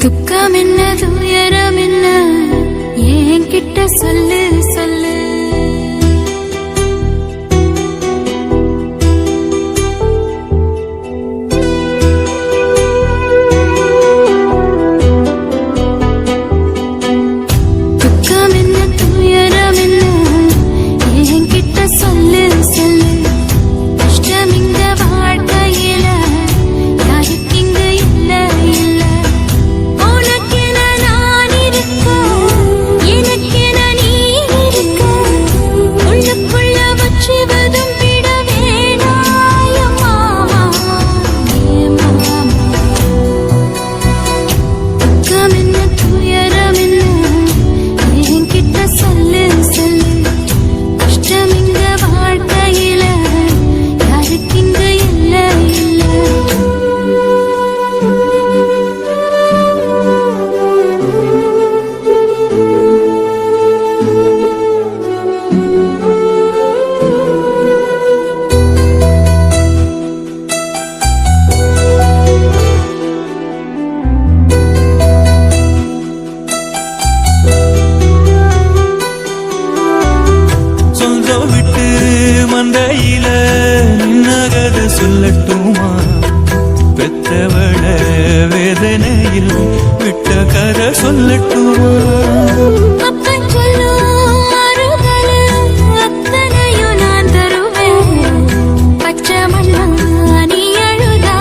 துக்கம் என்ன துயரம் என்ன என்கிட்ட சொல்லு சொல்லு. துக்கம் என்ன துயரம் என்ன என்கிட்ட சொல்லு சொல்லு. கஷ்டம் இங்க வாழ்க்கையில யாருக்கு இங்க இல்ல இல்ல. உனக்கென நான் இருக்க எனக்கென நீ இருக்க. உள்ளுக்குள்ள வச்சுவதும் விட வேணாய மாமா ஏ மாமா. துக்கம் என்ன துயரம் என்ன என்கிட்ட சொல்லு சொல்லு. கஷ்டம் இங்க வாழ்க்கையில யாருக்கு இங்க இல்ல இல்ல. சொந்தம் விட்டு மந்தையில நகத சொல்லட்டுமா? பெற்றவள வேதனையில் விட்ட கதை சொல்லட்டுமா? அப்பன் சொல்லும் ஆறுதலு அத்தனையும் நான் தருவேன். பச்சை மண்ணா நீ அழுதா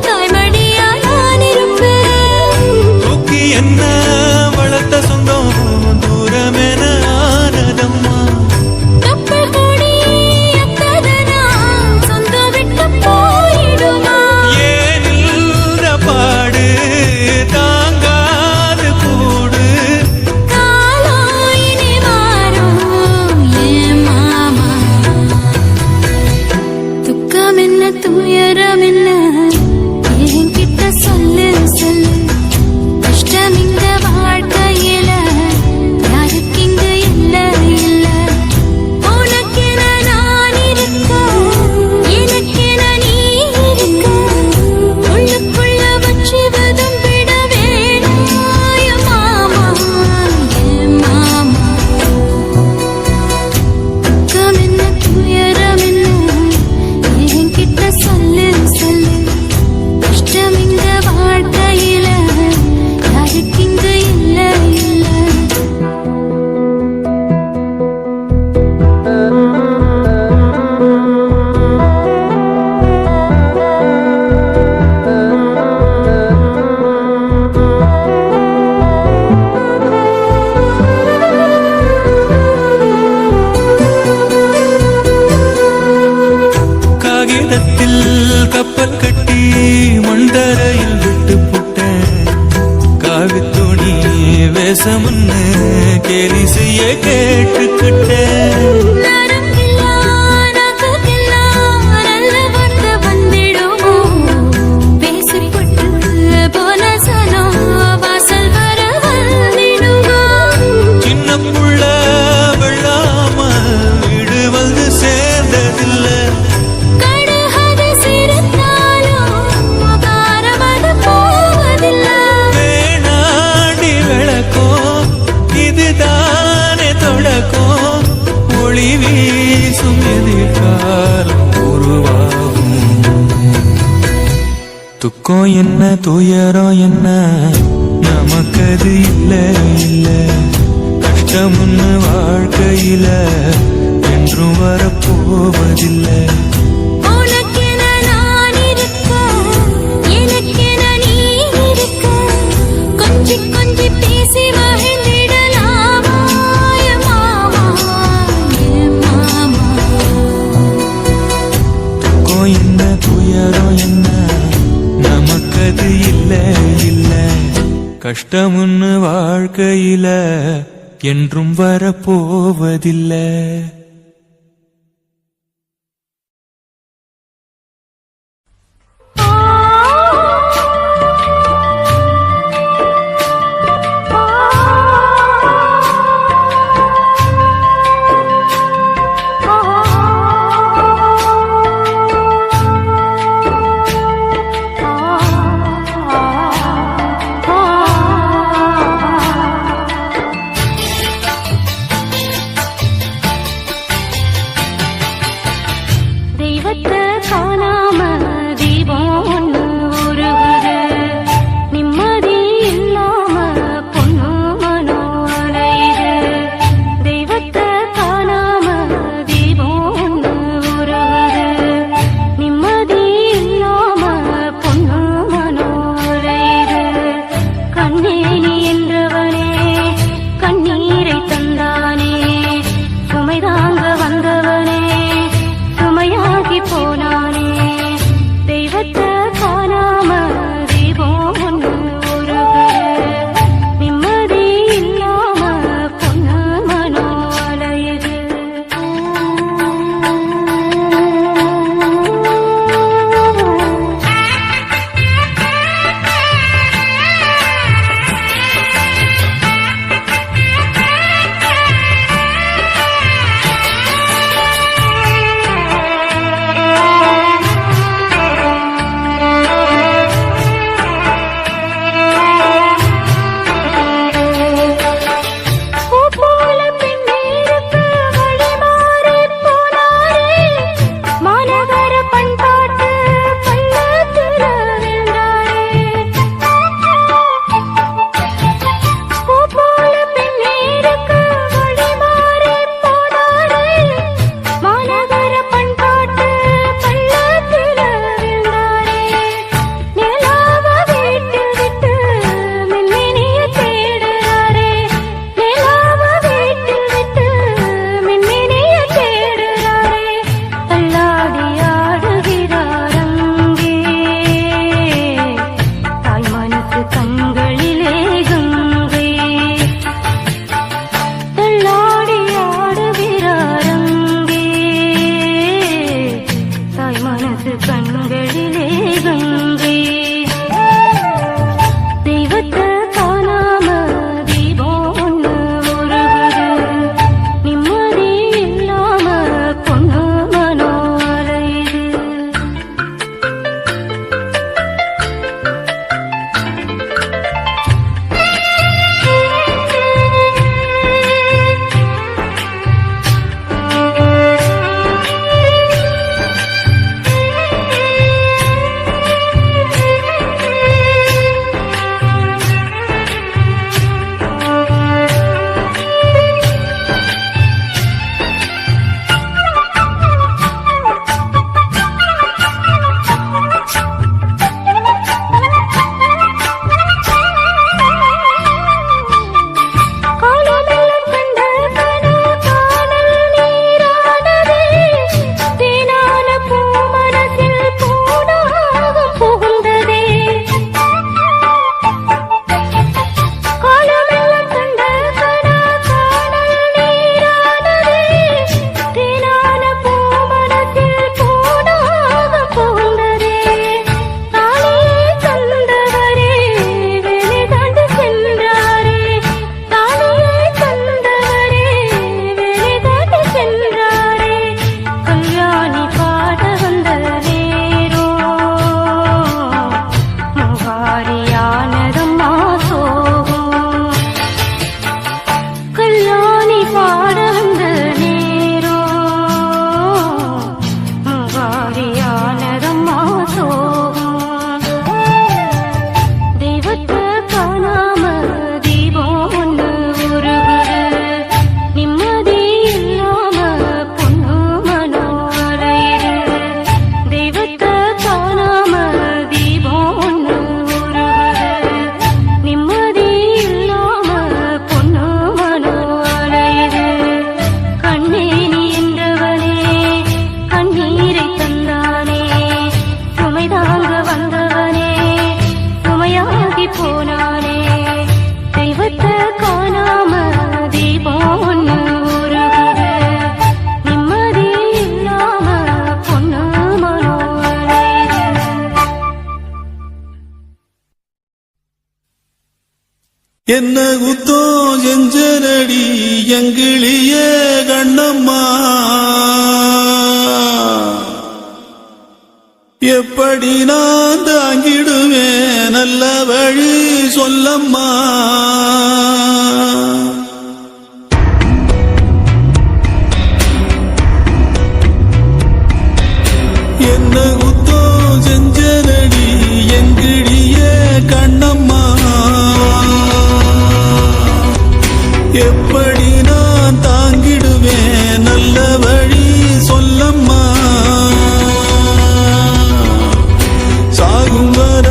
தாய்மடியா நான் இருப்பேன். தூக்கி என்ன வளர்த்த சொந்தம் தூரமென ஆனதம்மா. கப்பல் கூடி அத்ததனா சொந்தம் விட்டு போயிடுமா? ஏனில்ற பாடு தாங்காது கூடு. காலம் இனி மாறும் ஏன் மாமா. துக்கம் என்ன துயரம் என்ன என்கிட்ட சொல்லு சொல்லு. கஷ்டம் இங்க வாழ்க்கையில யாருக்கு இங்க இல்ல இல்ல. உனக்கென நான் இருக்க எனக்கென நீ இருக்க. உள்ளுக்குள்ள வச்சுவதும் விட வேணாய மாமா ஏ மாமா. துக்கம் என்ன துயரம் என்ன என்கிட்ட சொல்லு சொல்லு. கஷ்டம் இங்க வாழ்க்கையில யாருக்கு இங்க இல்ல இல்ல. காகிதத்தில் கப்பல் கட்டி மண்டரையில் விட்டு புட்டேன். காவி துணி வேஷமுன்னு கேலி செய்ய கேட்டுக்கிட்டேன். நரம்பில்லா நாக்குக்கெல்லாம் நல்ல வார்த்தை வந்திடுமோ? பேசிப்பட்டு போன சனம் வாசல் வர வந்திடுமோ? சின்ன புள்ள வெள்ளாம வீடு வந்து சேர்ந்ததில்லை. கடுகது சிரித்தாலும் காரமது போவதில்லை. வேணாண்டி விளக்கம் இதுதானே தொடக்கம். ஒளி வீசும் எதிர்காலம் உருவாகும். துக்கம் என்ன துயரம் என்ன நமக்கது இல்ல இல்ல. கஷ்டம்னு வாழ்க்கையில என்றும் வரப்போவதில்லை. உனக்கென நான் இருக்க எனக்கென நீ இருக்க. கொஞ்சி கொஞ்சி பேசி மகிழ்ந்திடலாமா ஏ மாமா ஏ மாமா. துக்கம் என்ன துயரம் என்ன நமக்கது இல்ல இல்ல. கஷ்டம்னு வாழ்க்கையில என்றும் வரப்போவதில்லை. என்ன குத்தோ செஞ்சனடி எங்கிளிய கண்ணம்மா எப்படி நான் தாங்கிடுவேன் நல்ல வழி சொல்லம்மா என்ன குத்தோ செஞ்சனடி எங்கிளிய கண்ணம்மா எப்படி நான் தாங்கிடுவேன் நல்ல வழி சொல்லம்மா சாகும் வர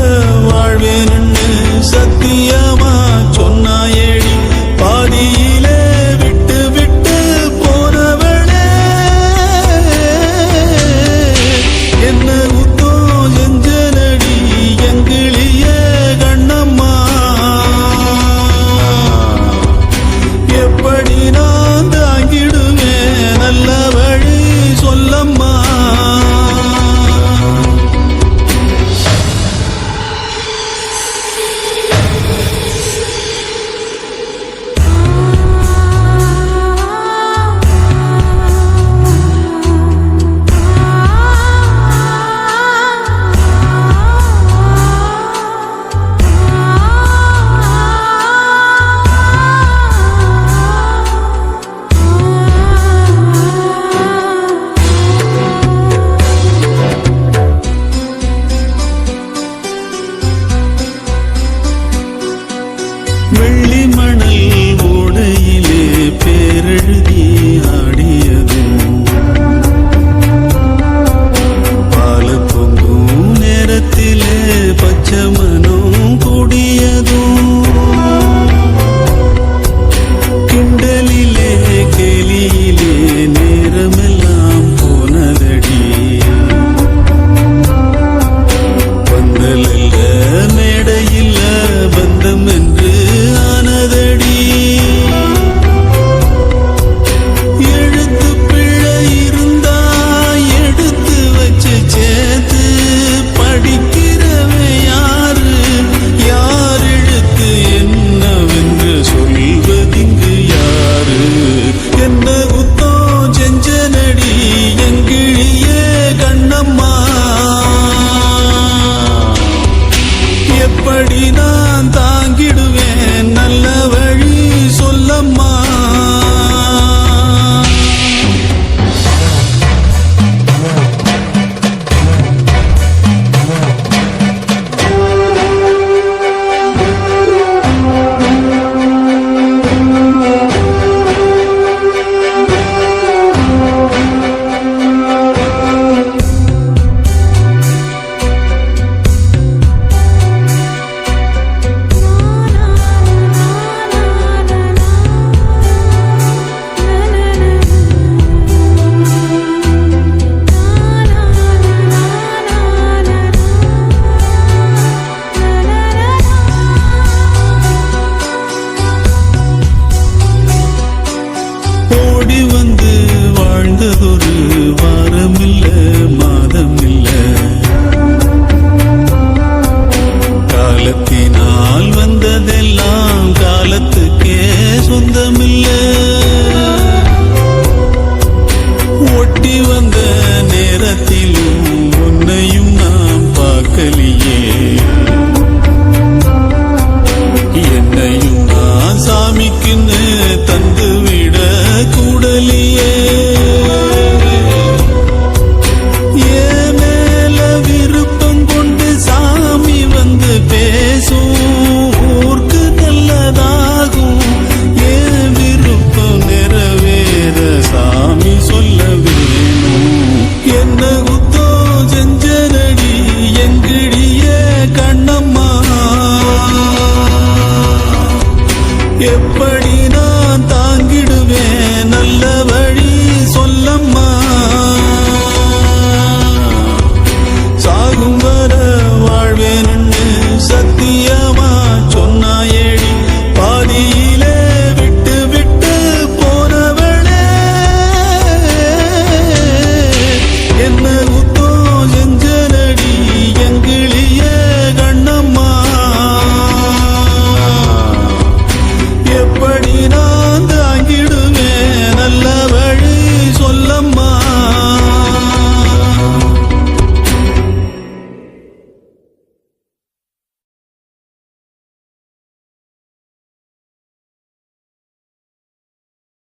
வாழ்வேன்னு சத்தியமா சொன்னாயேடி பாதியிலே விட்டு விட்டு போனவளே என்ன குத்தோ செஞ்சனடி எங்கிளிய கண்ணம்மா எப்படி நான் தாங்கிடுவேன் நல்ல வழி சொல்லம்மா வெள்ளி மணல் ஓடையிலே பேரெழுதி ஆடியதும் பால பொங்கும் நேரத்திலே பச்சை மனம் கூடியதும் கிண்டலிலே கேலியிலே நேரமெல்லாம் போனதடி பந்தலில்ல மேடையில்ல பந்தம் என்று ஆனதடி எழுத்து பிழை இருந்தா எடுத்து வச்சு சேர்த்து படிக்கிறவன் யாரு யார் எழுத்து என்னவென்று சொல்வதிங்கு யாரு என்ன குத்தோ செஞ்சனடி எங்கிழிய கண்ணம்மா எப்படி நான் தாங்கிடுவேன் நல்ல வழி சொல்லம்மா ஓடி வந்து வாழ்ந்ததொரு வாரமில்ல மாதமில்ல காலத்தினால் வந்ததெல்லாம் காலத்துக்கே சொந்தமில்ல ஒட்டி வந்த நேரத்திலும் உன்னையும் நாம் பார்க்கலையே என்னையும் நான் சாமிக்குன்னு தந்து விட கூடலியே ஏன் மேல விருப்பம் கொண்டு சாமி வந்து பேசும் ஊருக்கு நல்லதாகும் ஏன் விருப்பம் நிறைவேற சாமி சொல்ல வேணும் என்ன குத்தோ செஞ்சனடி எங்கிடிய கண்ணம்மா எப்படி நான் தாங்கிடுவேன் நல்ல வழி சொல்லம்மா சாகும் வர வாழ்வேன்னு சத்தியமா சொன்னாயேடி பாதியிலே விட்டு விட்டு போனவளே என்ன குத்தோ செஞ்சனடி எங்கிளிய கண்ணம்மா எப்ப